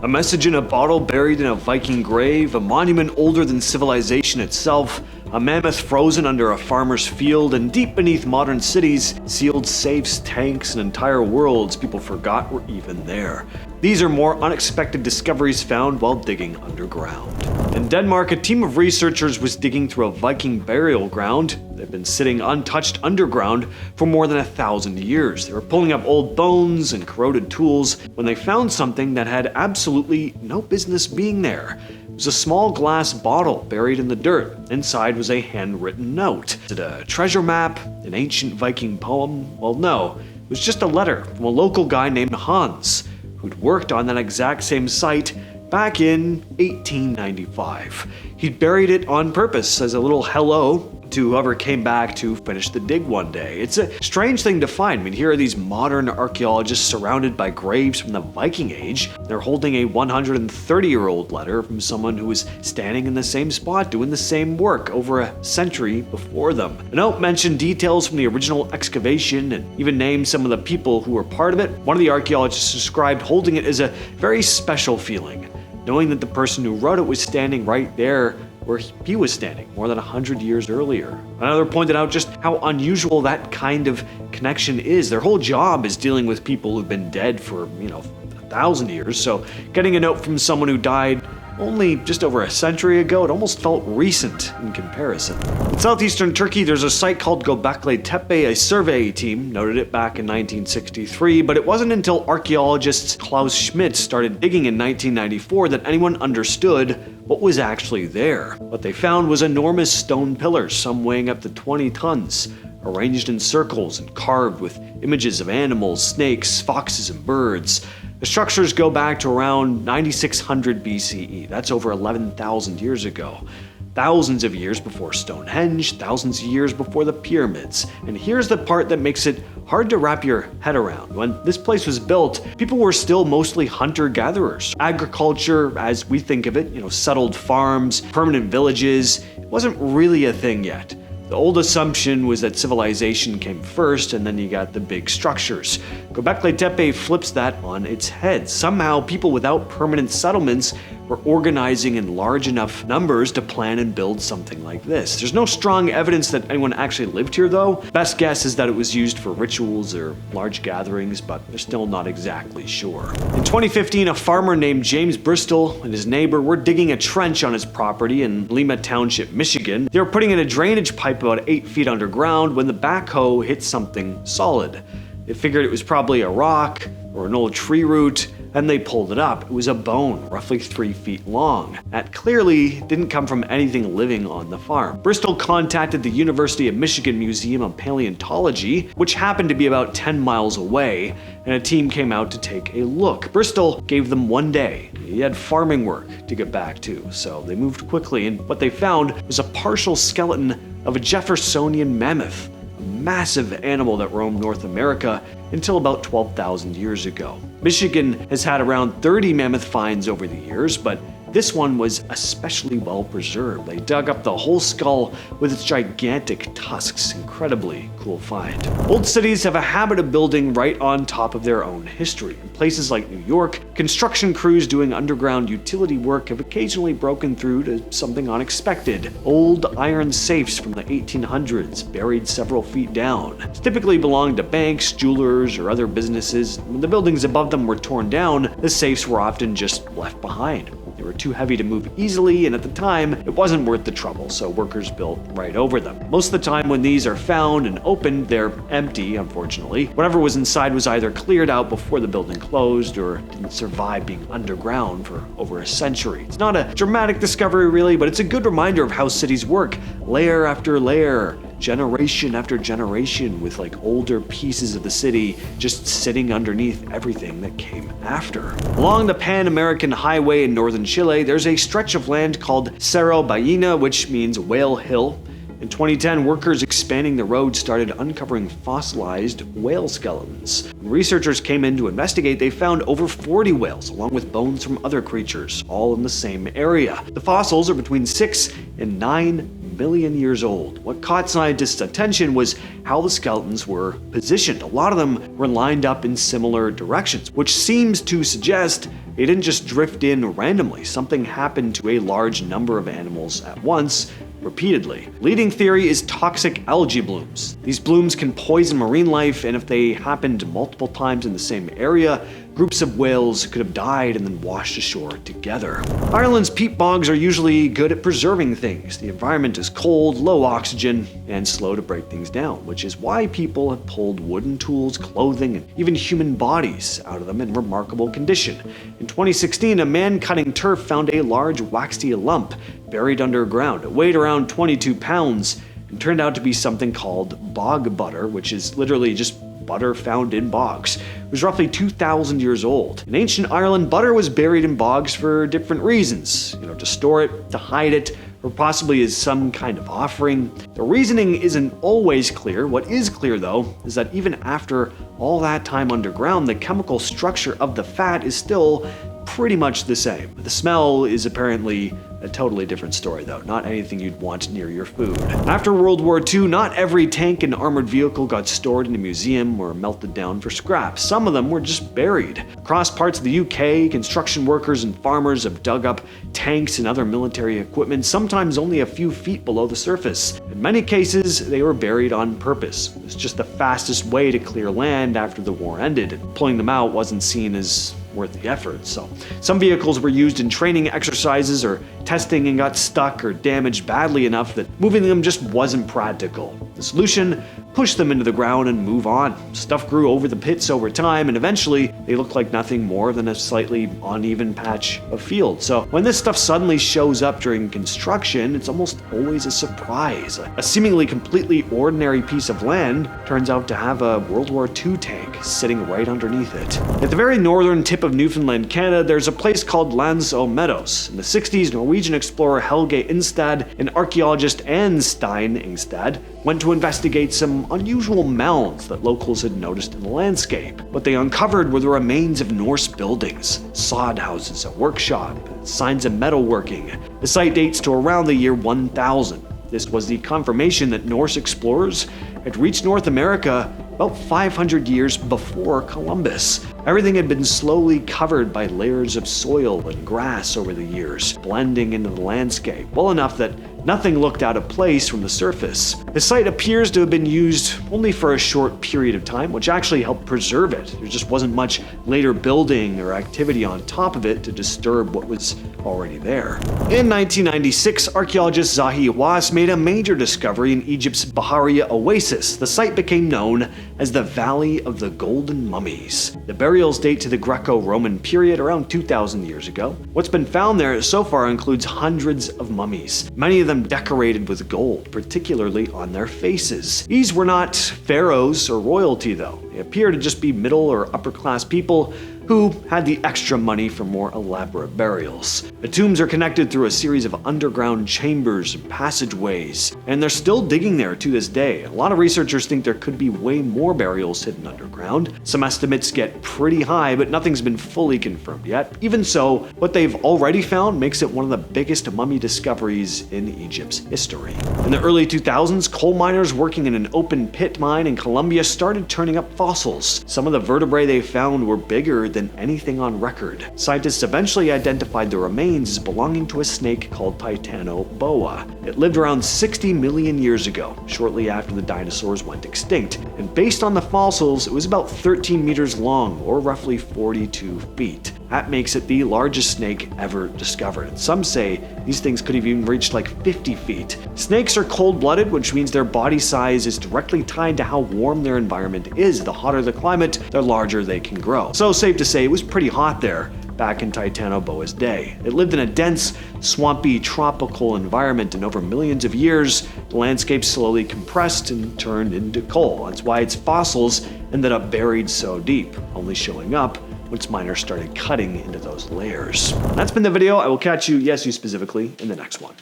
A message in a bottle buried in a Viking grave, a monument older than civilization itself, a mammoth frozen under a farmer's field, and deep beneath modern cities, sealed safes, tanks, and entire worlds people forgot were even there. These are more unexpected discoveries found while digging underground. In Denmark, a team of researchers was digging through a Viking burial ground. They've been sitting untouched underground for more than 1,000 years. They were pulling up old bones and corroded tools when they found something that had absolutely no business being there. It was a small glass bottle buried in the dirt. Inside was a handwritten note. Is it a treasure map? An ancient Viking poem? Well, no. It was just a letter from a local guy named Hans, who'd worked on that exact same site back in 1895. He'd buried it on purpose as a little hello to whoever came back to finish the dig one day. It's a strange thing to find. I mean, here are these modern archaeologists surrounded by graves from the Viking Age. They're holding a 130-year-old letter from someone who was standing in the same spot doing the same work over a century before them. The note mentioned details from the original excavation and even named some of the people who were part of it. One of the archaeologists described holding it as a very special feeling, knowing that the person who wrote it was standing right there where he was standing more than 100 years earlier. Another pointed out just how unusual that kind of connection is. Their whole job is dealing with people who've been dead for, 1,000 years, so getting a note from someone who died only just over a century ago, it almost felt recent in comparison. In southeastern Turkey, there's a site called Göbekli Tepe. A survey team noted it back in 1963, but it wasn't until archaeologists Klaus Schmidt started digging in 1994 that anyone understood what was actually there. What they found was enormous stone pillars, some weighing up to 20 tons, arranged in circles and carved with images of animals, snakes, foxes, and birds. The structures go back to around 9600 BCE. That's over 11,000 years ago. Thousands of years before Stonehenge, thousands of years before the pyramids. And here's the part that makes it hard to wrap your head around. When this place was built, people were still mostly hunter-gatherers. Agriculture, as we think of it, settled farms, permanent villages, it wasn't really a thing yet. The old assumption was that civilization came first, and then you got the big structures. Göbekli Tepe flips that on its head. Somehow, people without permanent settlements were organizing in large enough numbers to plan and build something like this. There's no strong evidence that anyone actually lived here, though. Best guess is that it was used for rituals or large gatherings, but they're still not exactly sure. In 2015, a farmer named James Bristol and his neighbor were digging a trench on his property in Lima Township, Michigan. They were putting in a drainage pipe about 8 feet underground when the backhoe hit something solid. They figured it was probably a rock or an old tree root, and they pulled it up. It was a bone, roughly 3 feet long. That clearly didn't come from anything living on the farm. Bristol contacted the University of Michigan Museum of Paleontology, which happened to be about 10 miles away, and a team came out to take a look. Bristol gave them 1 day. He had farming work to get back to, so they moved quickly, and what they found was a partial skeleton of a Jeffersonian mammoth, a massive animal that roamed North America until about 12,000 years ago. Michigan has had around 30 mammoth finds over the years, but this one was especially well preserved. They dug up the whole skull with its gigantic tusks. Incredibly cool find. Old cities have a habit of building right on top of their own history. In places like New York, construction crews doing underground utility work have occasionally broken through to something unexpected. Old iron safes from the 1800s buried several feet down. It typically belonged to banks, jewelers, or other businesses. When the buildings above them were torn down, the safes were often just left behind. They were too heavy to move easily, and at the time, it wasn't worth the trouble, so workers built right over them. Most of the time when these are found and opened, they're empty, unfortunately. Whatever was inside was either cleared out before the building closed or didn't survive being underground for over a century. It's not a dramatic discovery really, but it's a good reminder of how cities work, layer after layer, generation after generation, with older pieces of the city just sitting underneath everything that came after. Along the Pan-American Highway in northern Chile, there's a stretch of land called Cerro Ballena, which means whale hill. In 2010, workers expanding the road started uncovering fossilized whale skeletons. When researchers came in to investigate, they found over 40 whales, along with bones from other creatures, all in the same area. The fossils are between 6 and 9 million years old. What caught scientists' attention was how the skeletons were positioned. A lot of them were lined up in similar directions, which seems to suggest They didn't just drift in randomly. Something happened to a large number of animals at once, repeatedly. Leading theory is toxic algae blooms. These blooms can poison marine life, and if they happened multiple times in the same area, groups of whales could have died and then washed ashore together. Ireland's peat bogs are usually good at preserving things. The environment is cold, low oxygen, and slow to break things down, which is why people have pulled wooden tools, clothing, and even human bodies out of them in remarkable condition. In 2016, a man cutting turf found a large waxy lump buried underground. It weighed around 22 pounds and turned out to be something called bog butter, which is literally just butter found in bogs. It was roughly 2,000 years old. In ancient Ireland, butter was buried in bogs for different reasons. To store it, to hide it, or possibly as some kind of offering. The reasoning isn't always clear. What is clear, though, is that even after all that time underground, the chemical structure of the fat is still pretty much the same. The smell is apparently a totally different story, though. Not anything you'd want near your food. After World War II, not every tank and armored vehicle got stored in a museum or melted down for scrap. Some of them were just buried. Across parts of the UK, construction workers and farmers have dug up tanks and other military equipment, sometimes only a few feet below the surface. In many cases, they were buried on purpose. It was just the fastest way to clear land after the war ended, and pulling them out wasn't seen as worth the effort. So some vehicles were used in training exercises or testing and got stuck or damaged badly enough that moving them just wasn't practical. The solution: push them into the ground and move on. Stuff grew over the pits over time, and eventually they looked like nothing more than a slightly uneven patch of field. So when this stuff suddenly shows up during construction, it's almost always a surprise. A seemingly completely ordinary piece of land turns out to have a World War II tank sitting right underneath it. At the very northern tip of Newfoundland, Canada, there's a place called Lands o' Meadows. In the 60s, Norwegian explorer Helge Ingstad and archaeologist Anne Stein Ingstad went to investigate some unusual mounds that locals had noticed in the landscape. What they uncovered were the remains of Norse buildings, sod houses, a workshop, signs of metalworking. The site dates to around the year 1000. This was the confirmation that Norse explorers had reached North America about 500 years before Columbus. Everything had been slowly covered by layers of soil and grass over the years, blending into the landscape, well enough that nothing looked out of place from the surface. The site appears to have been used only for a short period of time, which actually helped preserve it. There just wasn't much later building or activity on top of it to disturb what was already there. In 1996, archaeologist Zahi Hawass made a major discovery in Egypt's Bahariya oasis. The site became known as the Valley of the Golden Mummies. The burials date to the Greco-Roman period, around 2,000 years ago. What's been found there so far includes hundreds of mummies, many of them decorated with gold, particularly on their faces. These were not pharaohs or royalty, though. They appear to just be middle or upper class people who had the extra money for more elaborate burials. The tombs are connected through a series of underground chambers and passageways, and they're still digging there to this day. A lot of researchers think there could be way more burials hidden underground. Some estimates get pretty high, but nothing's been fully confirmed yet. Even so, what they've already found makes it one of the biggest mummy discoveries in Egypt's history. In the early 2000s, coal miners working in an open pit mine in Colombia started turning up fossils. Some of the vertebrae they found were bigger than anything on record. Scientists eventually identified the remains as belonging to a snake called Titanoboa. It lived around 60 million years ago, shortly after the dinosaurs went extinct, and based on the fossils, it was about 13 meters long, or roughly 42 feet. That makes it the largest snake ever discovered, and some say these things could have even reached like 50 feet. Snakes are cold-blooded, which means their body size is directly tied to how warm their environment is. The hotter the climate, the larger they can grow. So safe to say it was pretty hot there back in Titanoboa's day. It lived in a dense, swampy, tropical environment, and over millions of years, the landscape slowly compressed and turned into coal. That's why its fossils ended up buried so deep, only showing up once miners started cutting into those layers. That's been the video. I will catch you, yes, you specifically, in the next one.